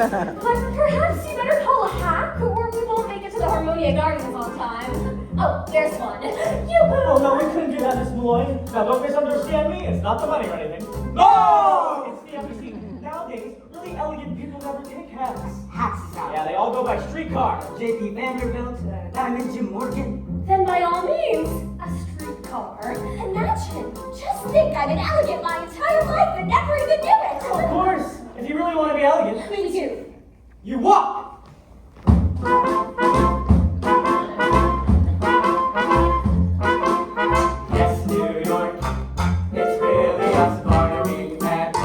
But perhaps you better call a hack, or we won't make it to the Harmonia Gardens on time. Oh, there's one. Oh, no, we couldn't do that, Miss Malloy. Now, don't misunderstand me. It's not the money or anything. No! It's the empty. Nowadays, really elegant people never take hats. Hats is out. Yeah, they all go by streetcar. J.P. Vanderbilt, Diamond Jim Morgan. Then by all means, a streetcar. Imagine, just think I've been elegant my entire life and never even knew it. Of course, if you really want to be elegant. Me too. You walk! Yes, New York, it's really us, Barnaby and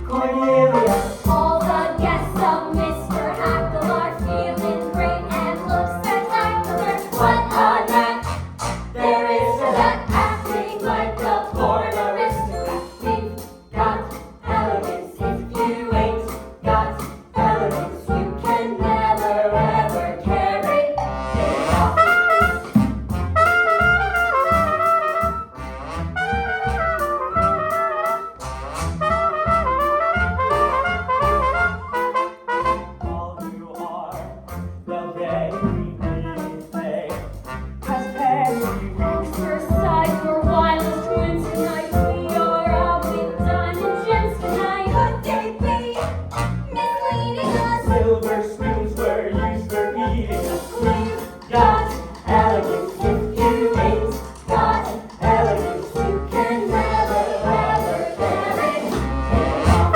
Cornelia. All the guests of Mr. Hackle are feeling great and look spectacular. What a knack there is to that, acting like a born aristocrat. We've got elegance. If you ain't got elegance, you can never ever carry it off. All you are, well, they say, has petty weeks. Exercise your wildest whims tonight. We are out with diamond gems tonight. Could they be misleading us? Silver spoons were used for eating. We've Got elegance. If you ain't got elegance, you can never ever carry it off.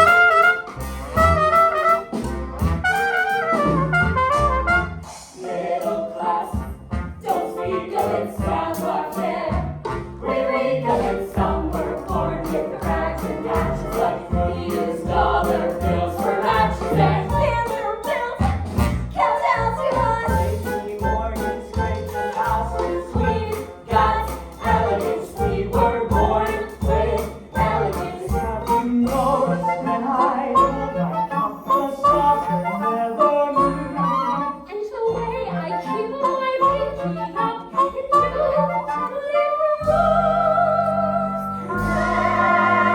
Middle class, don't speak of it, savoir-faire. Weary of it, some were born with the cracks and patches, but we use dollar bills for matches and Vanderbilt, count down to us. JP Morgan scrapes and houses. We've Got elegance, we were born with elegance. Have you noticed when I hold my cup, the saucer never moves? And the way I keep my pinky up into the moves.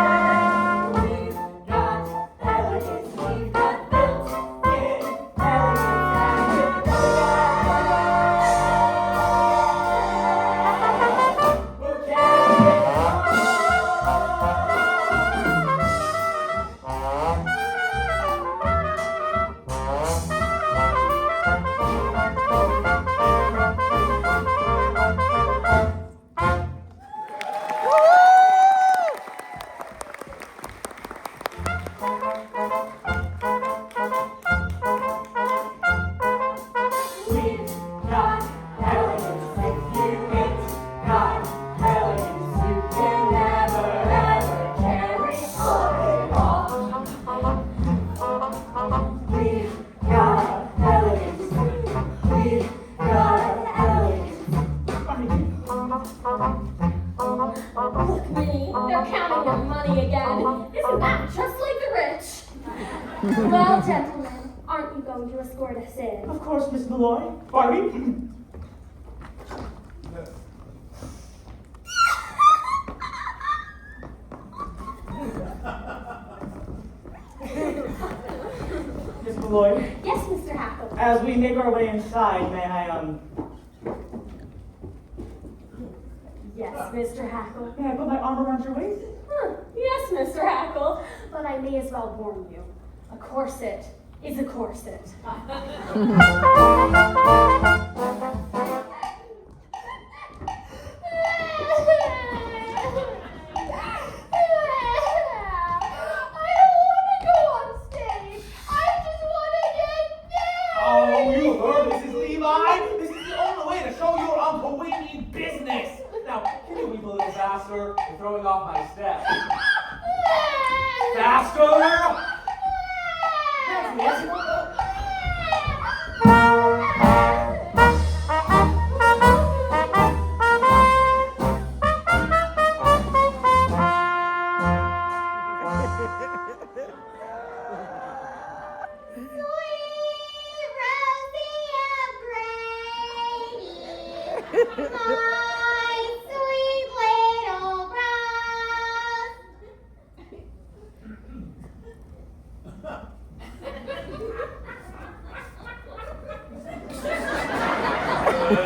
We've got elegance, we've got built in elegance We've got elegance. If you ain't got elegance, you can never ever carry it off. We've got elegance. We've got elegance. Look, Minnie, they're counting their money again. Isn't that just like the rich? Well, gentlemen, aren't you going to escort us in? Of course, Miss Malloy. Barbie. Miss Malloy, Yes, Mr. Hackle. as we make our way inside, may I, Yes, Mr. Hackle. may I put my arm around your waist? Yes, Mr. Hackle. But I may as well warn you. A corset is a corset. Oh, you heard Mrs. Levi? This is the only way to show your uncle we need business. Now, can you weep a little faster? You're throwing off my step. Faster! Yes, yes. It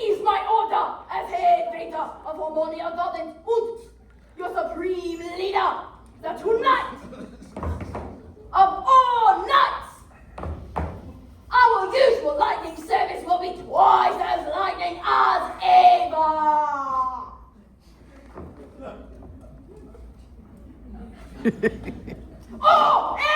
is my order as head waiter of Harmonia Gardens und your supreme leader that tonight, of all nights, our usual lightning service will be twice as lightning as ever. Oh, hey!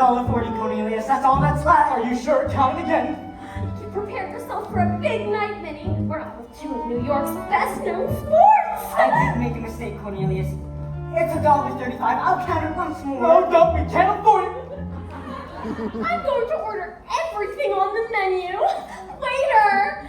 $1.40, Cornelius. That's all that's left. Are you sure? Count it again. Prepare yourself for a big night, Minnie. We're out with two of New York's best-known sports. I did make a mistake, Cornelius. It's $1.35. I'll count it once more. No, don't. We can't afford it. I'm going to order everything on the menu. Waiter!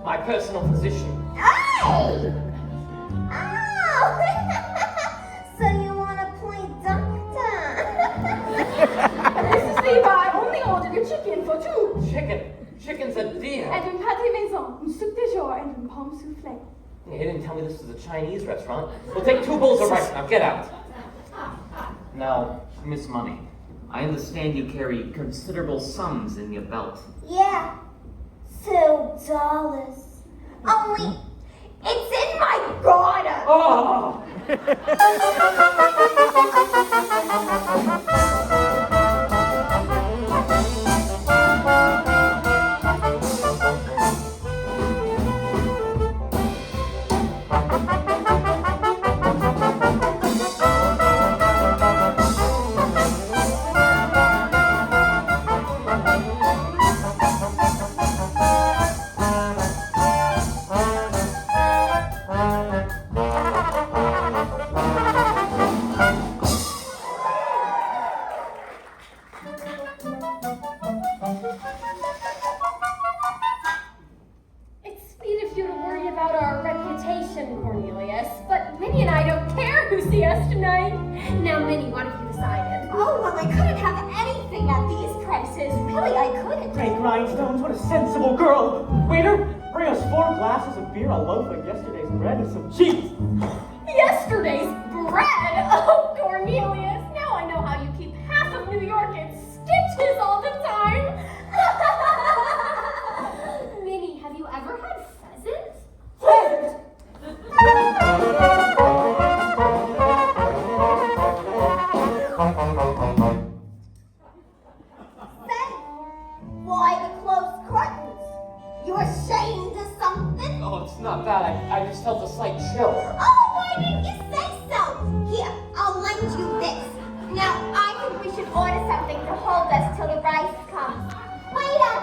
My personal physician. Hey! Oh! So you want to play doctor? Mrs. Levi only ordered a chicken for two. Chicken? Chicken's a deal. And une pâté maison, une soupe de jour, and une pomme soufflée. He didn't tell me this was a Chinese restaurant. We'll take 2 bowls of rice. Now get out. Now, Miss Money, I understand you carry considerable sums in your belt. Yeah. $2. Only it's in my garter. Oh! Cheese! Yesterday's bread? Oh, Cornelius, now I know how you keep half of New York in stitches all the time. Minnie, have you ever had pheasant? Pheasant? Why the closed curtains? You ashamed of something? Oh, it's not that. I just felt a slight chill. Oh, why didn't you say so? Here, I'll lend you this. Now, I think we should order something to hold us till the rice comes. Waiter!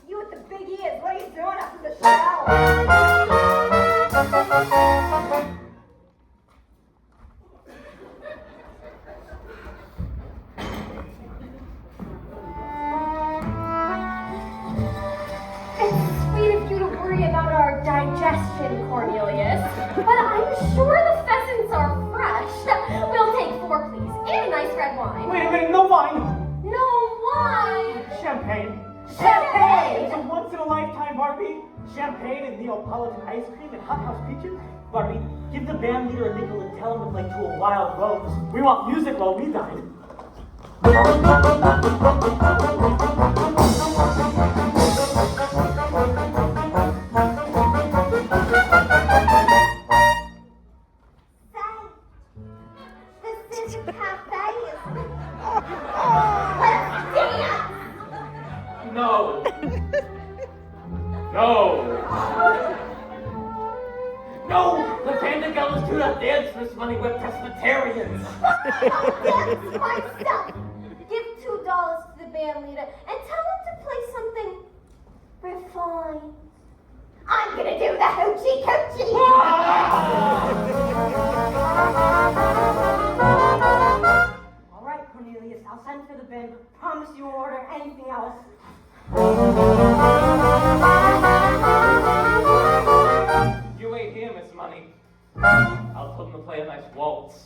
You with the big ears, what are you doing up in the shower? It's sweet of you to worry about our digestion, Cornelius. But I'm sure the pheasants are fresh. We'll take 4, please, and a nice red wine. Wait a minute, no wine! No wine! Champagne! Champagne! It's a once-in-a-lifetime, Barbie! Champagne and Neapolitan ice cream and hothouse peaches? Barbie, give the band leader a nickel and tell him to play To a Wild Rose. We want music while we dine. This is a cafe. Let's dance! No. No. No! The Vandergellas do not dance, Miss Money. We're Presbyterians. I'll dance myself. Give $2 to the band leader and tell him to play something refined. I'm gonna do the hoochie coochie. All right, Cornelius, I'll send for the band, but promise you won't order anything else. You wait here, Miss Money. I'll tell them to play a nice waltz.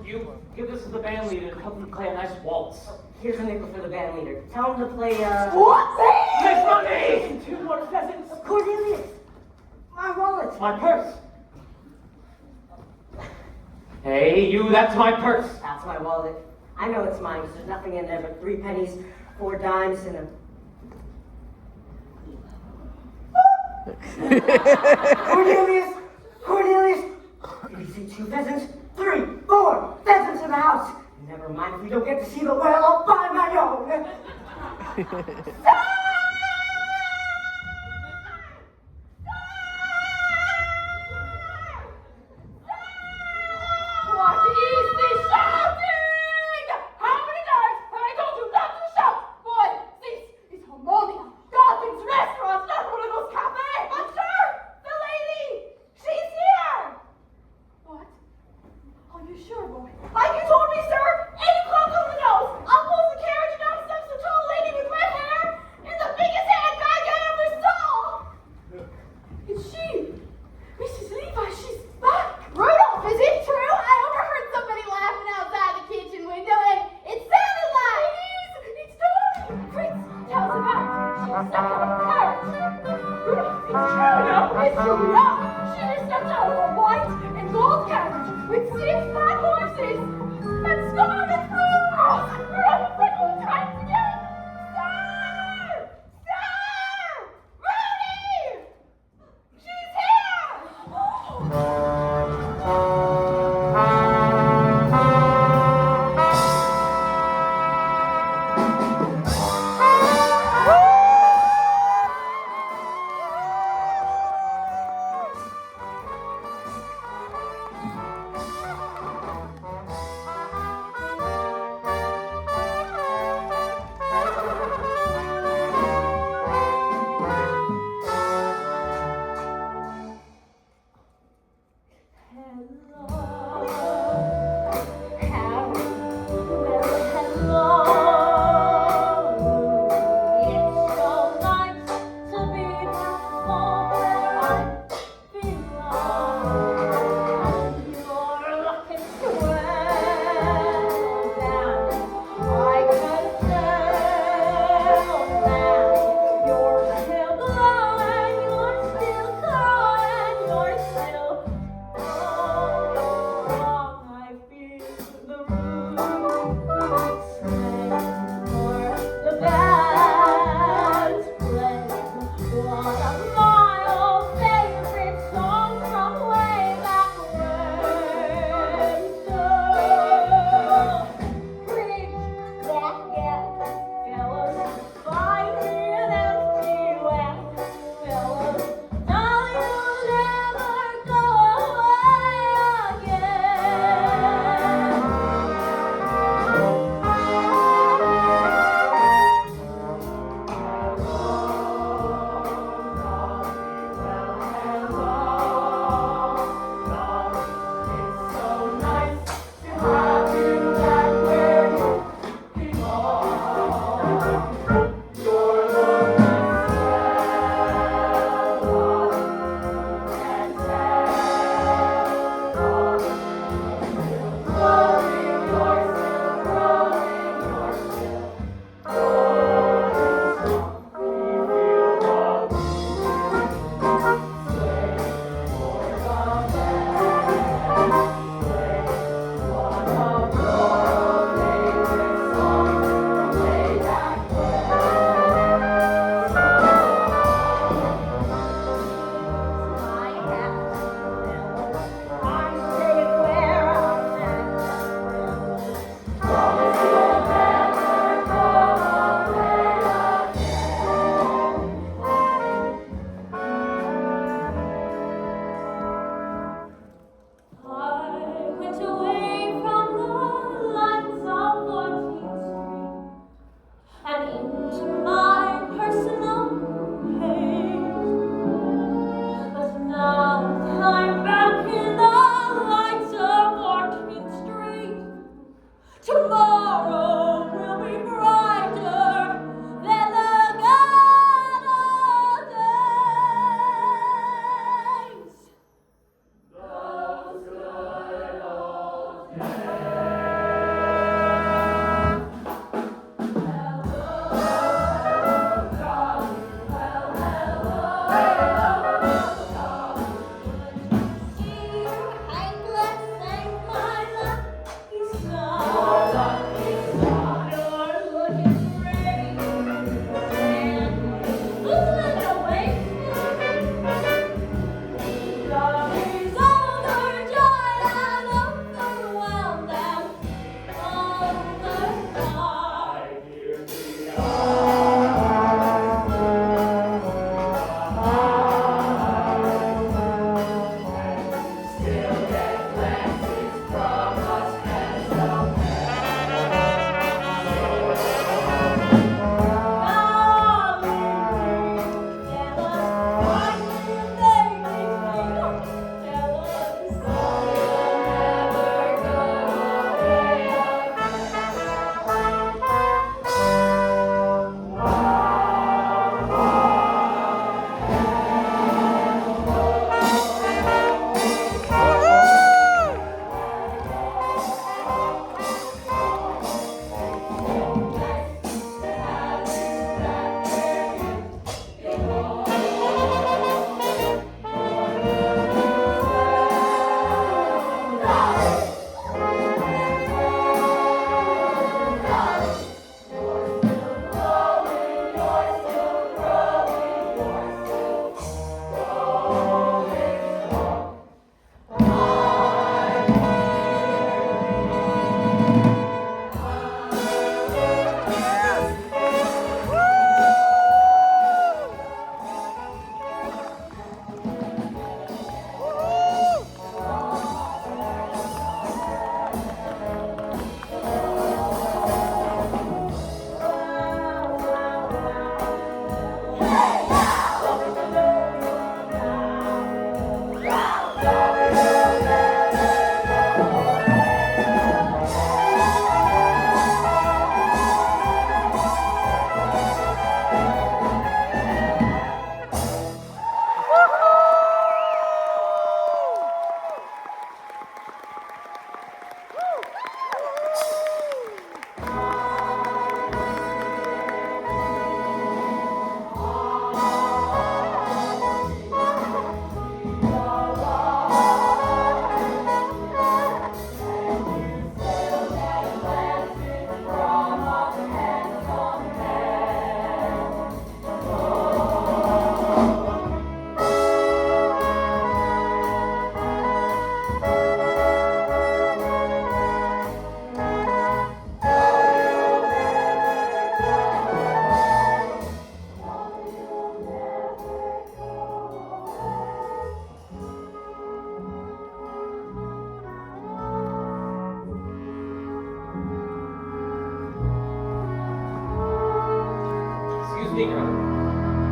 You give this to the band leader and help him play a nice waltz. Here's a nickel for the band leader. Tell him to play, What? Miss Money! 2 more pheasants! Cornelius! My wallet! My purse. Hey, you, that's my purse. That's my wallet. I know it's mine because there's nothing in there but 3 pennies, 4 dimes, and a... Cornelius! Cornelius! Did you see 2 pheasants? 3, 4 pheasants in the house! Never mind if we don't get to see the whale, I'll buy my own! What is this shouting? How many times have I told you not to shout? Boy, this is Harmonia, Gotham's restaurant, not one of those cafes. But sir, the lady, she's here. What? Are you sure, boy? Like you told me, sir, 8 o'clock on the nose. I'll close the carriage and I'll send some tall lady with red hair and six fat horses and scarlet crows running for no time to get. Sir! Sir! Rudy! She's here!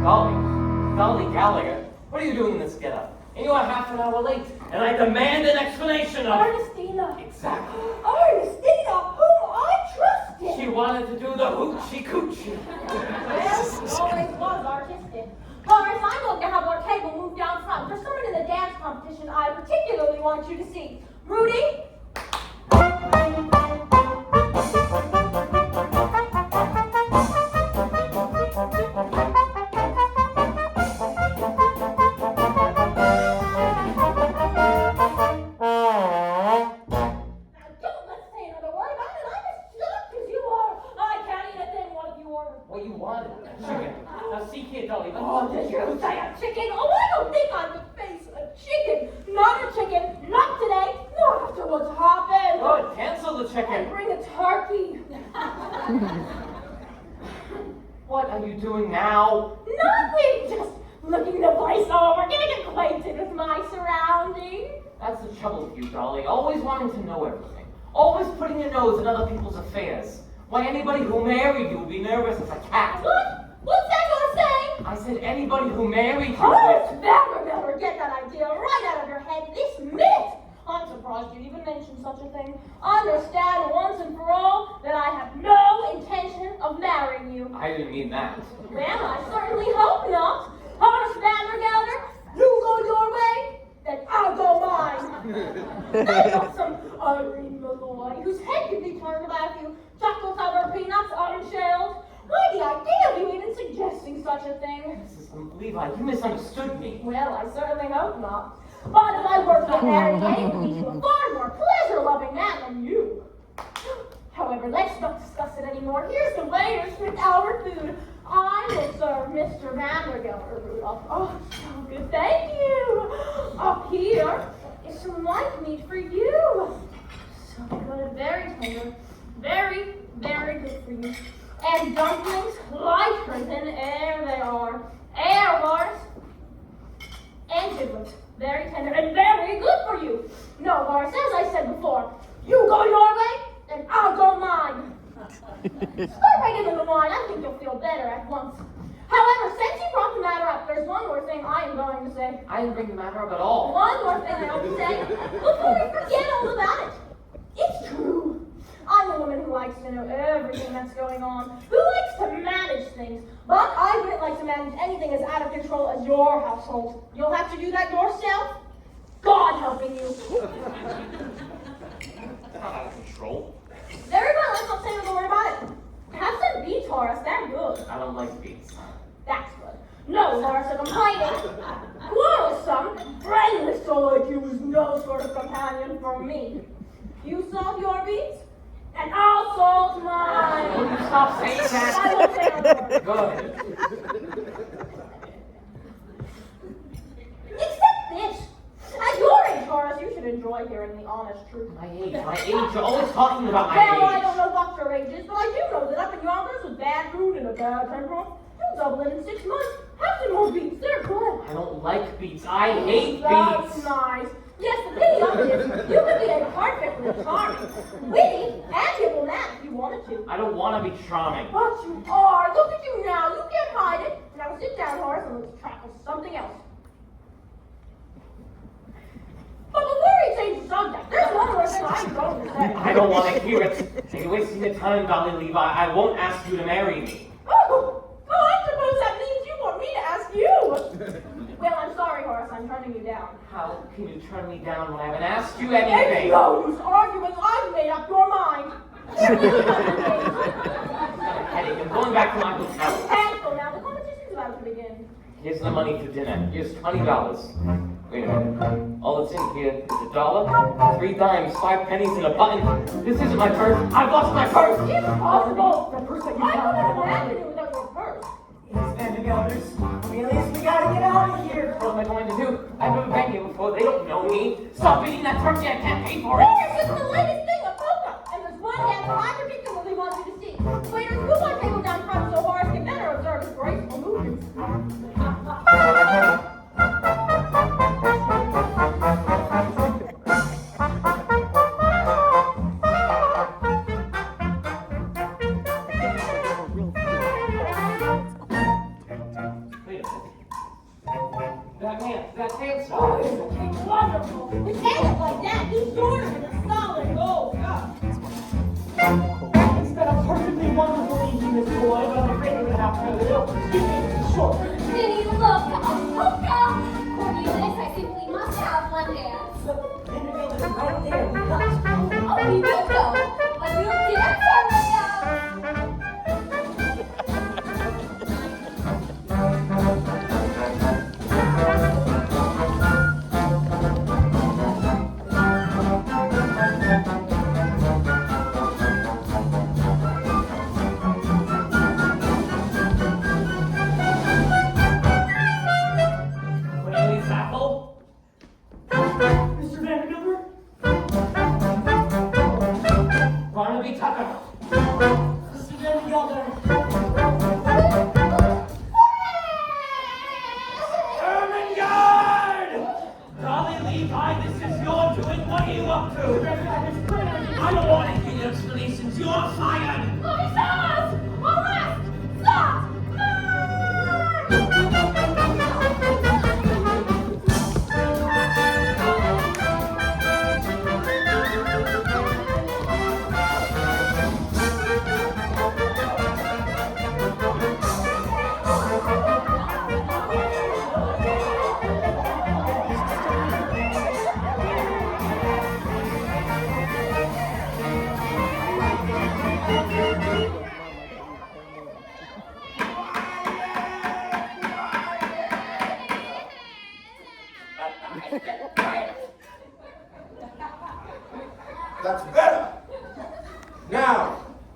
Dolly Gallagher, what are you doing in this getup? And you are half an hour late, and I demand an explanation of... Ernestina. Exactly. Ernestina, whom I trusted. She wanted to do the hoochie-coochie. Well, she always was artistic. Horace, I'm going to have our table moved down front. There's someone in the dance competition I particularly want you to see. Rudy? What you wanted? Chicken. Now see here, Dolly. Oh, did you say a chicken? Oh, I don't think I could face a chicken. Not a chicken. Not today. Not after what's happened. Good. Cancel the And chicken. bring a turkey. What are you doing now? Nothing. Just looking the place over, getting acquainted with my surroundings. That's the trouble with you, Dolly. Always wanting to know everything. Always putting your nose in other people's affairs. Why, anybody who married you would be nervous as a cat. What? What's that gonna say? I said anybody who married you Oh, would... never get that idea right out of your head this minute. I'm surprised you'd even mention such a thing. Understand once and for all that I have no intention of marrying you. I didn't mean that. Well, I certainly hope not. Horace Vandergelder, you go your way, then I'll go mine. I got some Irene Malloy, whose head could be turned about if you chocolate-covered peanuts unshelled. Why the idea of you even suggesting such a thing? Mrs. Levi, you misunderstood me. Well, I certainly hope not. But if I were to get married, it would be to a far more pleasure-loving man than you. However, let's not discuss it anymore. Here's the waiters with our food. I will serve Mr. Vandergelder, Rudolph. Oh, so good, thank you. Up here is some white meat for you. So good, very tender, very, very good for you. And dumplings lighter than air they are. Air bars and giblets, very tender and very good for you. No, Horace, as I said before, you go your way, and I'll go mine. Start right into the wine. I think you'll feel better at once. However, since you brought the matter up, there's one more thing I am going to say. I didn't bring the matter up at all. One more thing I have to say before we forget all about it. It's true. I'm a woman who likes to know everything that's going on, who likes to manage things, but I wouldn't like to manage anything as out of control as your household. You'll have to do that yourself. God helping you. It's not out of control. Very well, let's not say another word about it. Have some beets, Horace, they're good. I don't like beets. That's good. No, Horace, a complaining, quarrelsome, friendless soul like you is no sort of companion for me. You solve your beets, and I'll solve mine. Will you stop saying I that? won't say another word. Good. Except this. At your age, Horace, you should enjoy hearing the honest truth. My age. You're always talking about my Well, I age. don't know what your age is, but I do know that up in Yonkers with bad food and a bad temper, you'll double it in 6 months. Have some more beets, they're good. I don't like beets. I hate That's beets. nice. Yes, the pity of it is, you could be a perfectly charming, witty, amiable man if you wanted to. I don't want to be charming. But you are. Look at you now. You can't hide it. Now sit down, Horace, and let's tackle something else. But before we change the subject, there's one more thing I'm going to say. I don't want to hear it. You're wasting your time, Dolly Levi. I won't ask you to marry me. Oh, I suppose that means you want me to ask you. Well, I'm sorry, Horace. I'm turning you down. How can you turn me down when I haven't asked you It's anything? no use arguing. I've made up your mind. Headache. I'm going back to my hotel. Cancel now. The competition's about to begin. Here's the money for dinner. Here's $20. Wait a minute. All that's in here is $1, 3 dimes, 5 pennies, and a button. This isn't my purse. I've lost my purse. Impossible. The purse that you I don't found. know what happened to you without your purse. Yes, Vandergelders. Cornelius, we gotta get out of here. What am I going to do? I've never been here before. They don't know me. Stop eating that turkey. I can't pay for it. This is the latest thing of polka, and there's one dance I particularly want you to see. Waiters, move my table down front so Horace can better observe his graceful movements. Wait a minute. We can't look like that. He's sort of a solid gold. It's been a perfectly wonderful evening, Miss Boy, but I'm afraid we're going to have to cut it out. Sure. Vinny, look, a polka! Cornelius, I simply must have one dance. Vanderbilt is right there. Oh, we will go, but we'll dance our way out. Cornelius Apple? Mr. Vanderbilt? Barnaby Tucker. Mr. Vanderbilt? Ermengarde! Dolly Levi, this is your doing. What are you up to? I don't want any explanations. You're fired. Officers! Arrest! Stop! That's better. Now,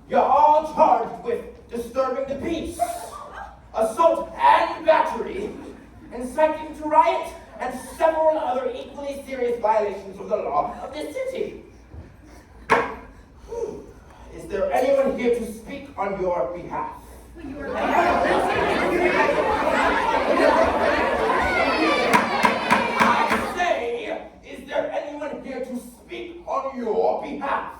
you're all charged with disturbing the peace, assault and battery, inciting to riot, and several other equally serious violations of the law of this city. Is there anyone here to speak on your behalf? I say, is there anyone here to speak on your behalf?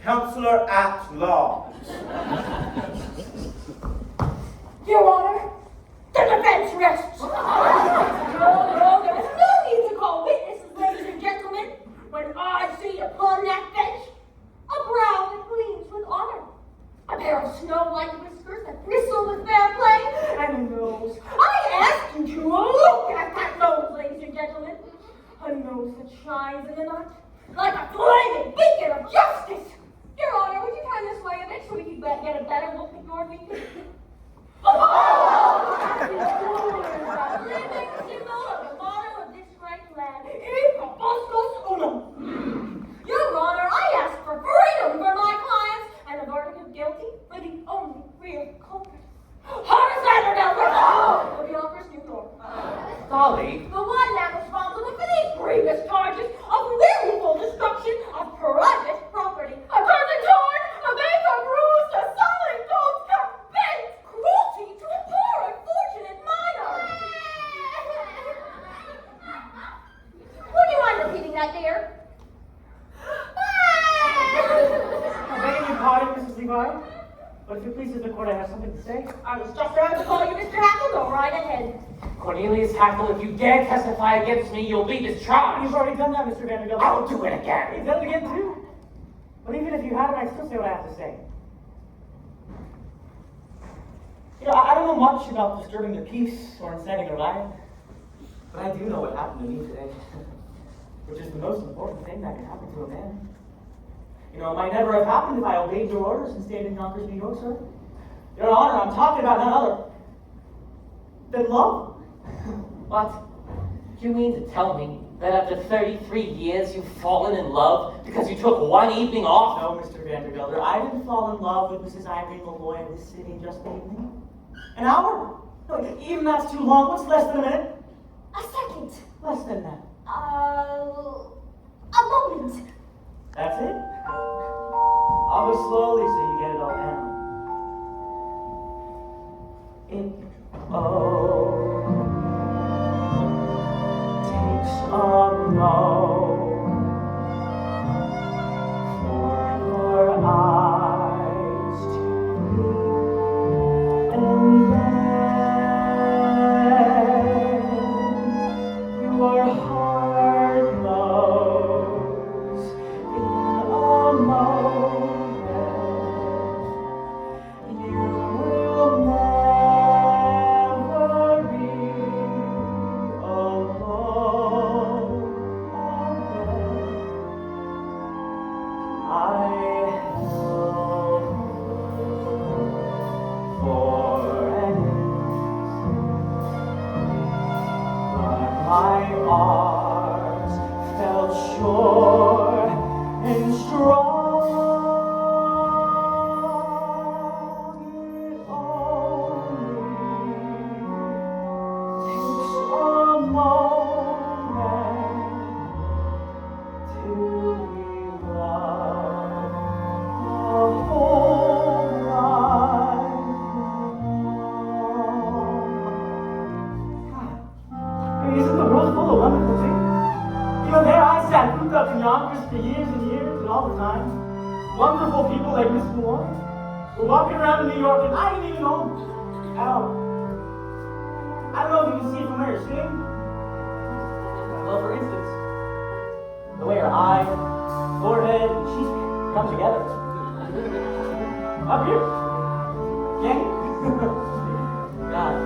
Counselor at Law. Your Honor, the defense rests. No, there is no need to call witnesses, ladies and gentlemen, when I see upon that bench a brow that gleams with honor, a pair of snow-white whiskers that bristle with fair play, and a nose. I ask you to look at that nose, ladies and gentlemen. A nose that shines in the night like a flaming beacon of justice. Your Honor, would you turn this way a bit so we can get a better look at your beacon? Oh! The living symbol of the motto of this great land. E propos unum. Your Honor, I ask for freedom for my clients and a verdict of guilty for the only real culprit. Horace Vanderbilt of Yonkers, New York. Dolly? The one now responsible for these grievous charges of willful destruction of private property. A person torn, a baker bruised, a solid goat cut bent, cruelty to a poor unfortunate minor. Would you mind repeating that, dear? I'm begging your pardon, Mrs. Levi. But if it pleases the court, I have something to say. I was just about to call you Mr. Hackle. Go right ahead. Cornelius Hackle, if you dare testify against me, you'll be discharged. You've already done that, Mr. Vanderbilt. I'll do it again. You've done it again, too. But even if you haven't, I still say what I have to say. You know, I don't know much about disturbing the peace or inciting a riot, but I do know what happened to me today, which is the most important thing that can happen to a man. You know, it might never have happened if I obeyed your orders and stayed in Yonkers, New York, sir. Your Honor, I'm talking about none other than love. What? Do you mean to tell me that after 33 years you've fallen in love because you took one evening off? No, Mr. Vanderbilt, I didn't fall in love with Mrs. Irene Malloy in this city just an evening. An hour? No, even that's too long. What's less than a minute? A second. Less than that. A moment. That's it? I'll go slowly so you get it all down. Takes a moment for your eyes to meet, and then your heart knows in a moment you will never be alone again. I held for an instant, but my arms felt sure and strong. It only takes a moment to be loved a whole life long. Isn't the world full of wonderful things? You know, there I sat cooped up in Yonkers for years and years, and all the time, wonderful people like Miss Malloy were walking around in New York, and I didn't even know them at all. I don't know if you can see from where you're sitting. Well, for instance, the way her eyes, forehead, and cheek come together. Up here. Yeah. God.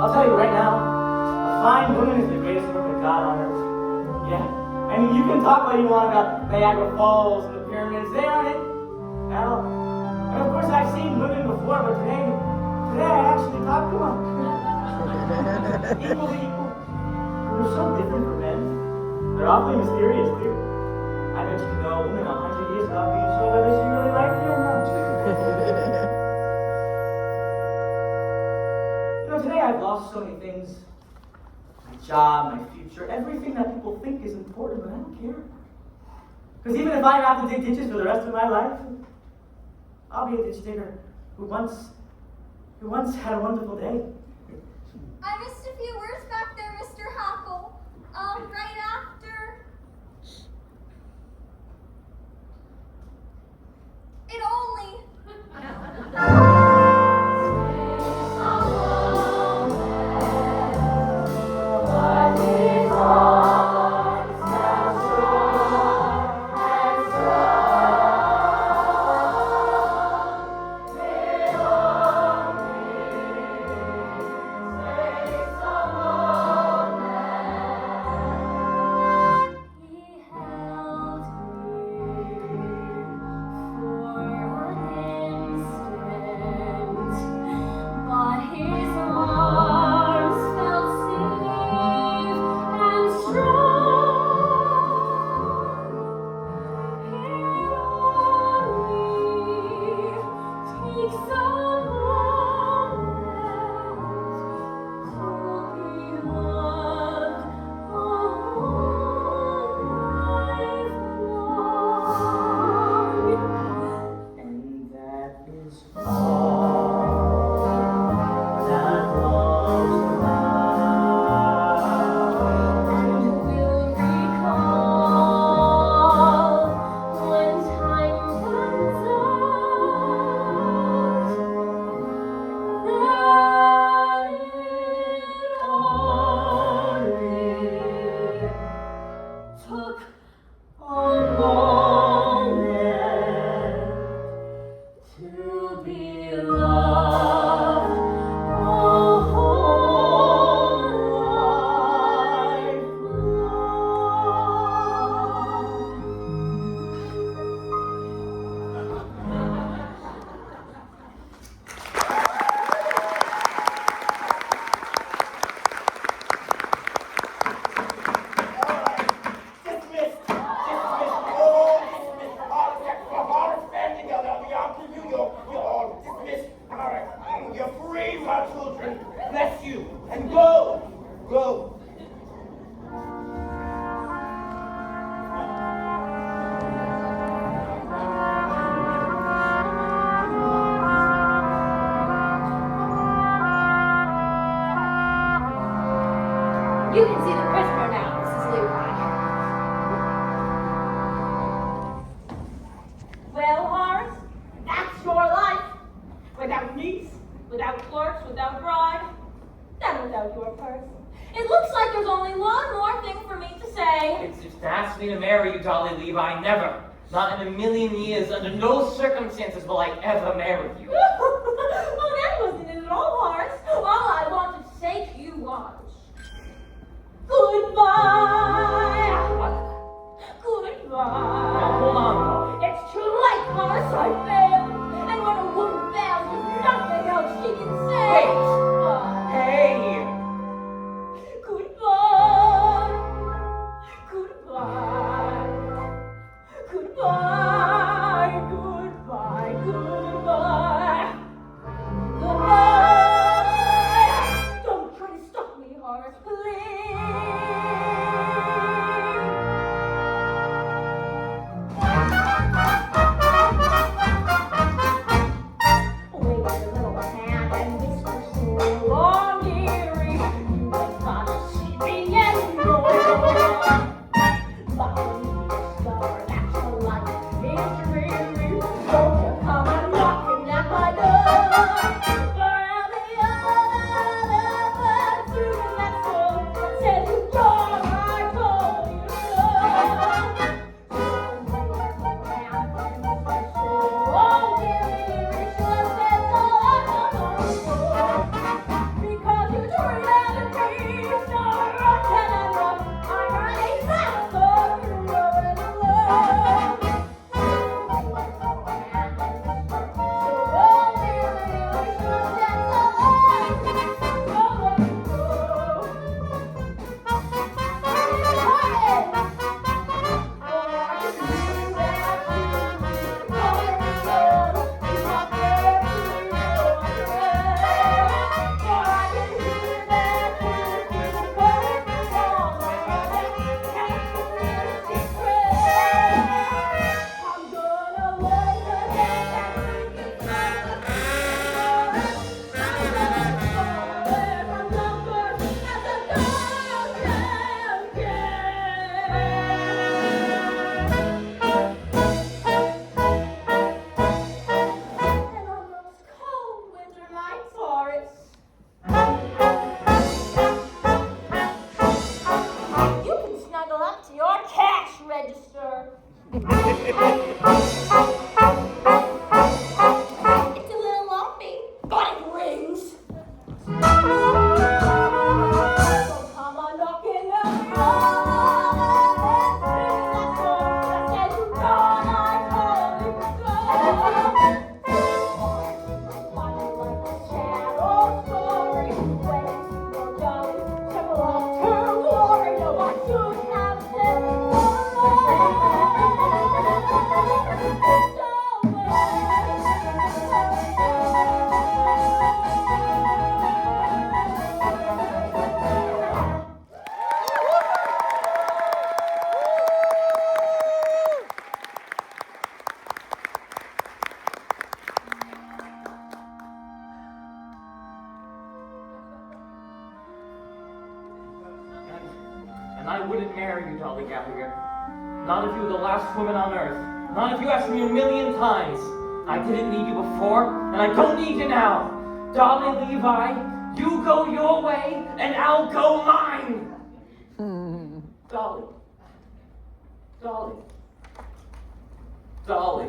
I'll tell you right now, a fine woman is the greatest work of God on earth. Yeah. I mean, you can talk what you want about Niagara Falls and the pyramids. They aren't it at all. And of course, I've seen women before, but today I actually talk to them. Equal to equal. They're so different from men. They're awfully mysterious, too. I bet you could know a woman 100 years without being sure whether she really liked you or not. You know, today I've lost so many things. My job, my future, everything that people think is important, but I don't care. Because even if I have to dig ditches for the rest of my life, I'll be a ditch digger who once had a wonderful day. I missed a few words back there, Mr. Hackle. Right after. to ask me to marry you, Dolly Levi, never. Not in a million years, under no circumstances will I ever marry you. Well, that wasn't it at all, Horace. All I wanted to say to you was, goodbye. Goodbye. Now, hold on, though. It's too late, Horace. I failed. And when a woman fails, there's nothing else she can say. Wait. Hey. Goodbye. Goodbye. Goodbye. Goodbye. Goodbye. Goodbye. Don't try to stop me, Horace, please. Wave your little hand and whisper so long, dearie. You ain't gonna see me anymore. But when you discover that your life is dreary, won't you come and knocking at my door? For I'll be all over through that soul that says you don't, I told you so. So wave your hand and whisper so long, dearie. Should have said so long before. Because you treated me so rotten and rough, I'm running fast for the road and alone. And whisper, so long, dearie, should have said so long before. And on those cold winter nights, Horace, you can snuggle up to your cash register. It's a little lumpy, but it rings. So come on knocking at the door. That door that says you don't, I told you so. Like a sad old story, when your dolly took off to glory. No, I should have said And I wouldn't marry you, Dolly Gallagher. Not if you were the last woman on earth. Not if you asked me a million times. I didn't need you before, and I don't need you now. Dolly Levi, you go your way, and I'll go mine. Dolly. Dolly. Dolly.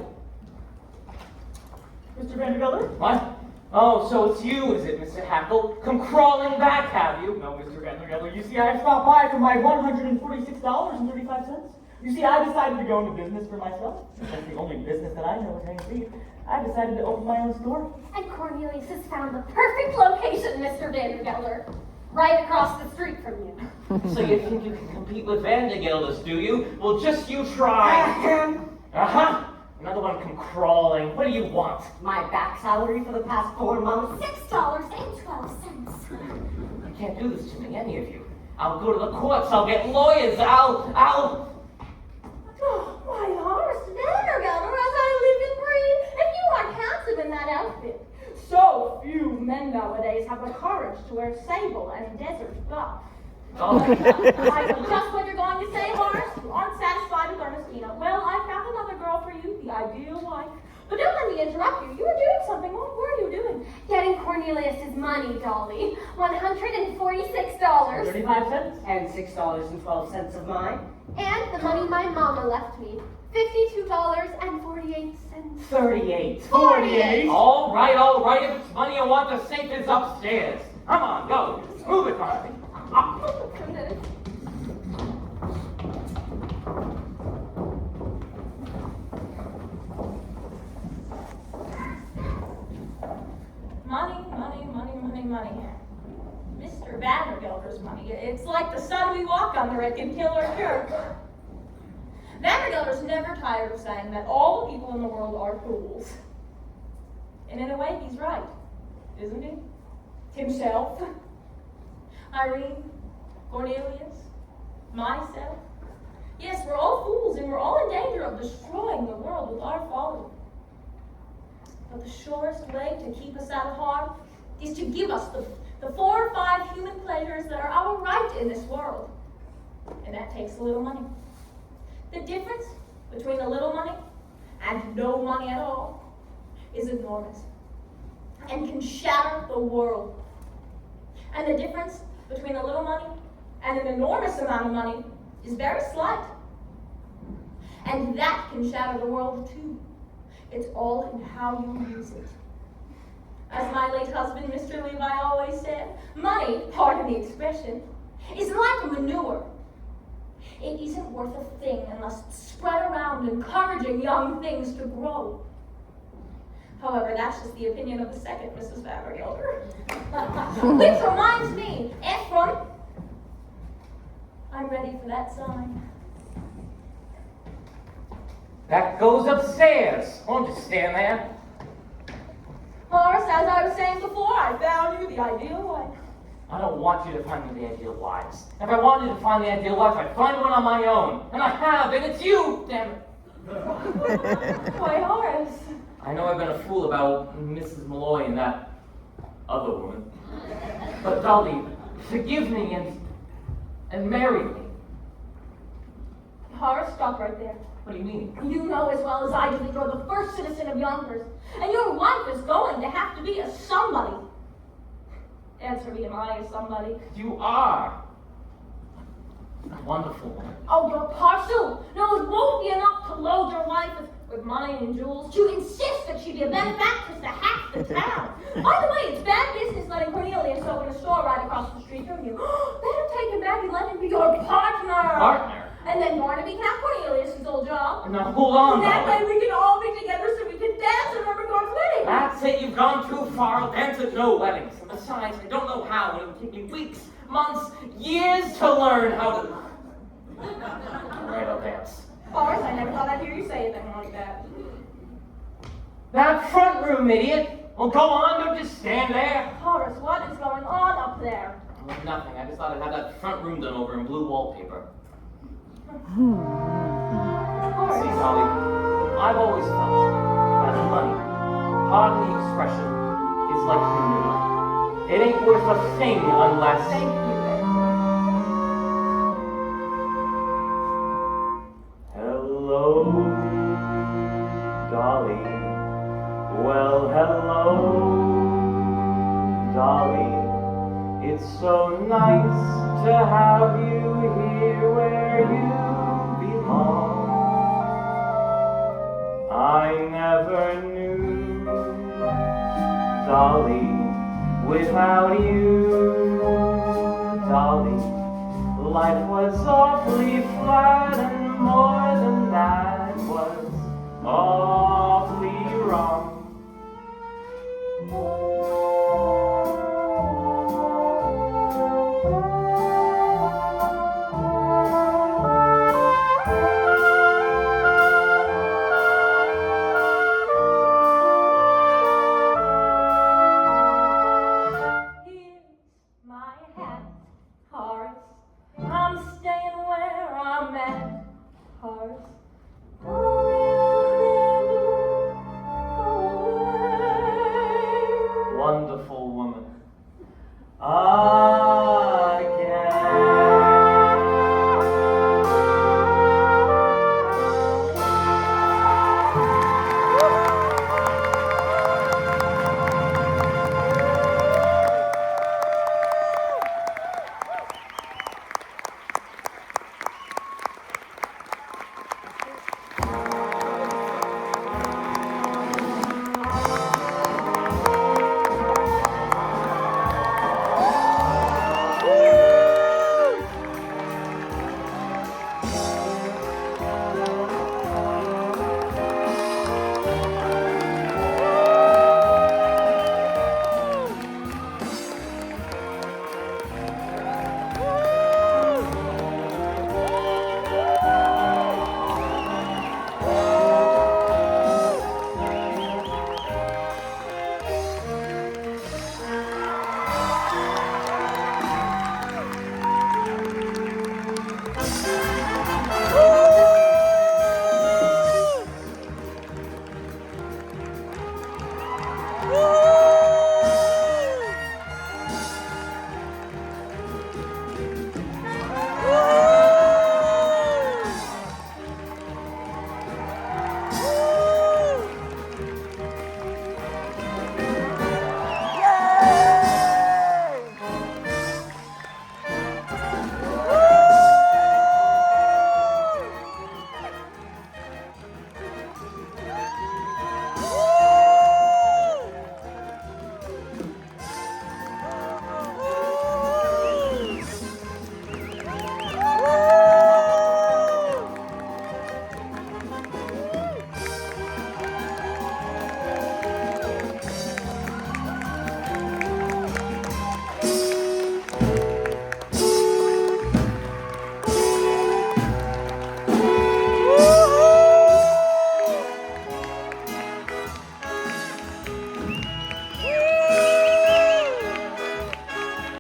Mr. Vandergelder? What? Oh, so it's you, is it, Mr. Hackle? Come crawling back, have you? No, Mr. Vandergelder. You see, I stopped by for my $146.35. You see, I decided to go into business for myself. That's the only business that I know is hang feet. I decided to open my own store. And Cornelius has found the perfect location, Mr. Vandergelder. Right across the street from you. So you think you can compete with Vandergelders, do you? Well, just you try. Uh-huh. Another one come crawling. What do you want? My back salary for the past 4 months. $6.12. You can't do this to me, any of you. I'll go to the courts. I'll get lawyers. I'll... Oh, why, Horace Vandergelder, as I live and breathe, if you aren't handsome in that outfit. So few men nowadays have the courage to wear sable and desert buff. Oh. I know just what you're going to say, Horace. You aren't satisfied with Ernestina. Well, I found another girl for you, the ideal wife. But don't let me interrupt you. You were doing something. What were you doing? Getting Cornelius's money, Dolly. $146. 35 cents? And $6.12 of mine. And the money my mama left me. $52.48. 38. 48. All right. If it's money you want, the safe is upstairs. Come on, go. Move it, Marcy. Money. Mr. Vandergelder's money. It's like the sun we walk under, it can kill or cure. Vandergelder's never tired of saying that all the people in the world are fools. And in a way, he's right, isn't he? Himself, Irene, Cornelius, myself. Yes, we're all fools, and we're all in danger of destroying the world with our folly. But the surest way to keep us out of harm is to give us the 4 or 5 human pleasures that are our right in this world. And that takes a little money. The difference between a little money and no money at all is enormous and can shatter the world. And the difference between a little money and an enormous amount of money is very slight. And that can shatter the world too. It's all in how you use it. As my late husband, Mr. Levi, always said, money, pardon the expression, is like manure. It isn't worth a thing unless it's spread around, encouraging young things to grow. However, that's just the opinion of the second Mrs. Vandergelder. Which reminds me, Ephraim, I'm ready for that sign. That goes upstairs. Won't you stand there? Horace, as I was saying before, I found you the ideal wife. I don't want you to find me the ideal wives. If I wanted to find the ideal wife, I'd find one on my own. And I have, and it's you, damn it. Why, Horace? I know I've been a fool about Mrs. Malloy and that other woman. But Dolly, forgive me and marry me. Horace, stop right there. What do you mean? You know as well as I do that you're the first citizen of Yonkers, and your wife is going to have to be a somebody. Answer me, am I a somebody? You are a wonderful woman. Oh, you're partial. No, it won't be enough to load your wife with money and jewels, to insist that she be a benefactress to half the town. By the way, it's bad business letting Cornelius open a store right across the street from you. Better take him back and let him be your partner. Partner? And then Barnaby can have Cornelius' old job. Now hold on, And that Dolly. way we can all be together so we can dance at Reverend's wedding. That's it, you've gone too far. I'll dance at no weddings. And besides, I don't know how, and it would take me weeks, months, years to learn how to... All right, I'll dance. Horace, I never thought I'd hear you say anything like that. That front room, idiot. Well, go on, don't just stand there. Horace, what is going on up there? Nothing, I just thought I'd have that front room done over in blue wallpaper. See, Horace. Dolly, I've always felt that money, pardon the expression, is like manure. It ain't worth a thing unless... Thank you. Hello, Dolly. Well, hello, Dolly. It's so nice to have you here where you belong. I never knew, Dolly, without you, Dolly, life was awfully flat, and more than that was awfully wrong. I'm staying where I'm at, Horace.